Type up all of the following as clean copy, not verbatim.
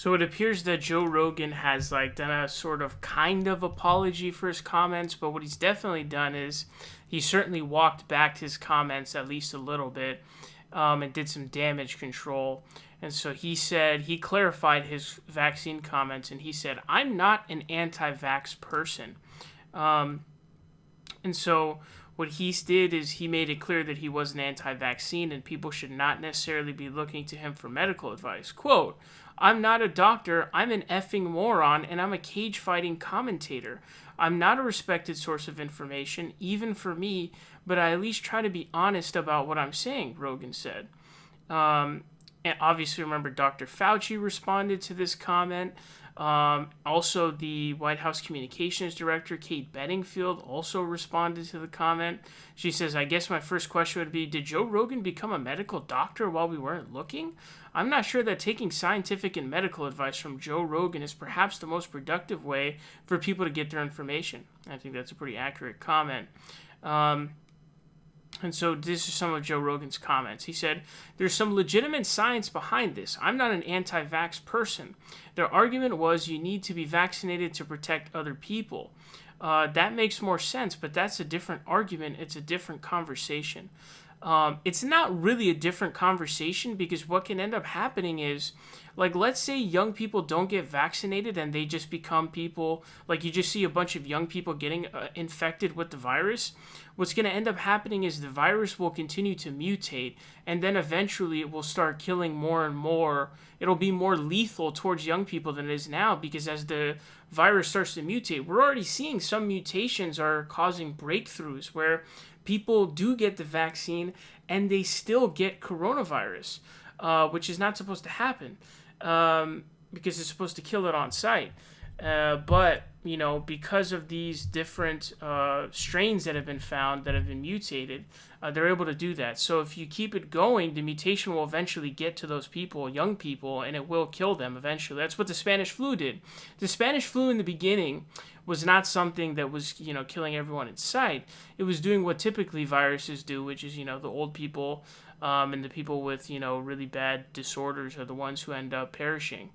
So it appears that Joe Rogan has like done a sort of kind of apology for his comments, but what he's definitely done is he certainly walked back his comments at least a little bit, and did some damage control. And so he said, he clarified his vaccine comments, and he said, "I'm not an anti-vax person." And so what he did is he made it clear that he was an anti-vaccine and people should not necessarily be looking to him for medical advice. Quote, "I'm not a doctor, I'm an effing moron, and I'm a cage-fighting commentator. I'm not a respected source of information, even for me, but I at least try to be honest about what I'm saying," Rogan said. And obviously, remember, Dr. Fauci responded to this comment. Also, the White House Communications Director, Kate Bedingfield, also responded to the comment. She says, "I guess my first question would be, did Joe Rogan become a medical doctor while we weren't looking? I'm not sure that taking scientific and medical advice from Joe Rogan is perhaps the most productive way for people to get their information." I think that's a pretty accurate comment. And so this is some of Joe Rogan's comments. He said, "There's some legitimate science behind this. I'm not an anti-vax person. Their argument was you need to be vaccinated to protect other people. That makes more sense, but that's a different argument. It's a different conversation." It's not really a different conversation because what can end up happening is, like, let's say young people don't get vaccinated and they just become people, like you just see a bunch of young people getting infected with the virus. What's going to end up happening is the virus will continue to mutate, and then eventually it will start killing more and more. It'll be more lethal towards young people than it is now, because as the virus starts to mutate, we're already seeing some mutations are causing breakthroughs where people do get the vaccine and they still get coronavirus, which is not supposed to happen, because it's supposed to kill it on sight. But, you know, because of these different strains that have been found that have been mutated, they're able to do that. So if you keep it going, the mutation will eventually get to those people, young people, and it will kill them eventually. That's what the Spanish flu did. The Spanish flu in the beginning was not something that was, you know, killing everyone in sight. It was doing what typically viruses do, which is, you know, the old people and the people with, you know, really bad disorders are the ones who end up perishing.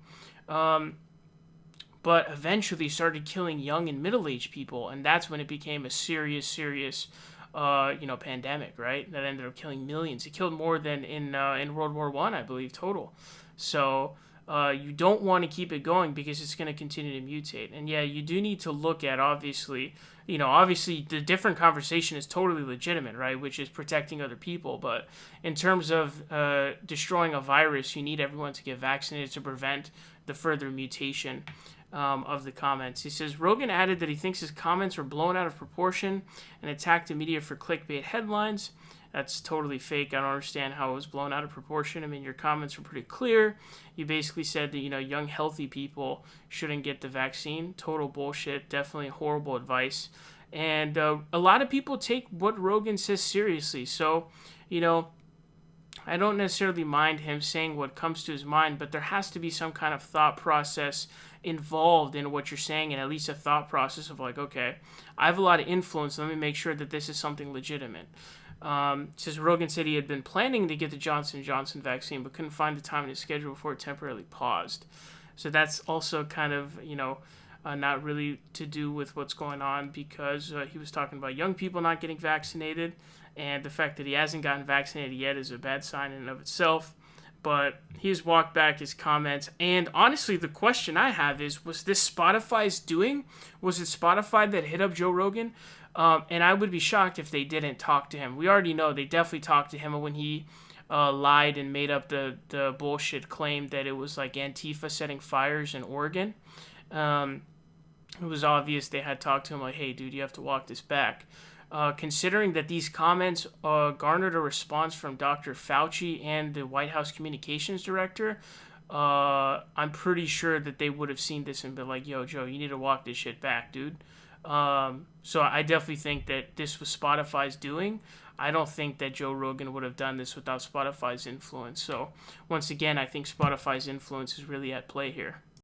But eventually started killing young and middle-aged people, and that's when it became a serious, pandemic, right? That ended up killing millions. It killed more than in World War I believe, total. So you don't want to keep it going because it's going to continue to mutate. And yeah, you do need to look at, obviously the different conversation is totally legitimate, right? Which is protecting other people. But in terms of destroying a virus, you need everyone to get vaccinated to prevent the further mutation of the comments. He says, Rogan added that he thinks his comments were blown out of proportion and attacked the media for clickbait headlines. That's totally fake. I don't understand how it was blown out of proportion. I mean, your comments were pretty clear. You basically said that, you know, young, healthy people shouldn't get the vaccine. Total bullshit. Definitely horrible advice. And a lot of people take what Rogan says seriously. So, you know, I don't necessarily mind him saying what comes to his mind, but there has to be some kind of thought process involved in what you're saying, and at least a thought process of like, okay, I have a lot of influence. Let me make sure that this is something legitimate. Says Rogan said he had been planning to get the Johnson & Johnson vaccine, but couldn't find the time in his schedule before it temporarily paused. So that's also kind of, you know, not really to do with what's going on, because he was talking about young people not getting vaccinated, and the fact that he hasn't gotten vaccinated yet is a bad sign in and of itself. But he's walked back his comments. And honestly, the question I have is, was this Spotify's doing? Was it Spotify that hit up Joe Rogan? And I would be shocked if they didn't talk to him. We already know they definitely talked to him when he lied and made up the bullshit claim that it was like Antifa setting fires in Oregon. It was obvious they had talked to him like, hey, dude, you have to walk this back. Considering that these comments garnered a response from Dr. Fauci and the White House Communications Director, I'm pretty sure that they would have seen this and been like, yo, Joe, you need to walk this shit back, dude. So I definitely think that this was Spotify's doing. I don't think that Joe Rogan would have done this without Spotify's influence. So once again, I think Spotify's influence is really at play here.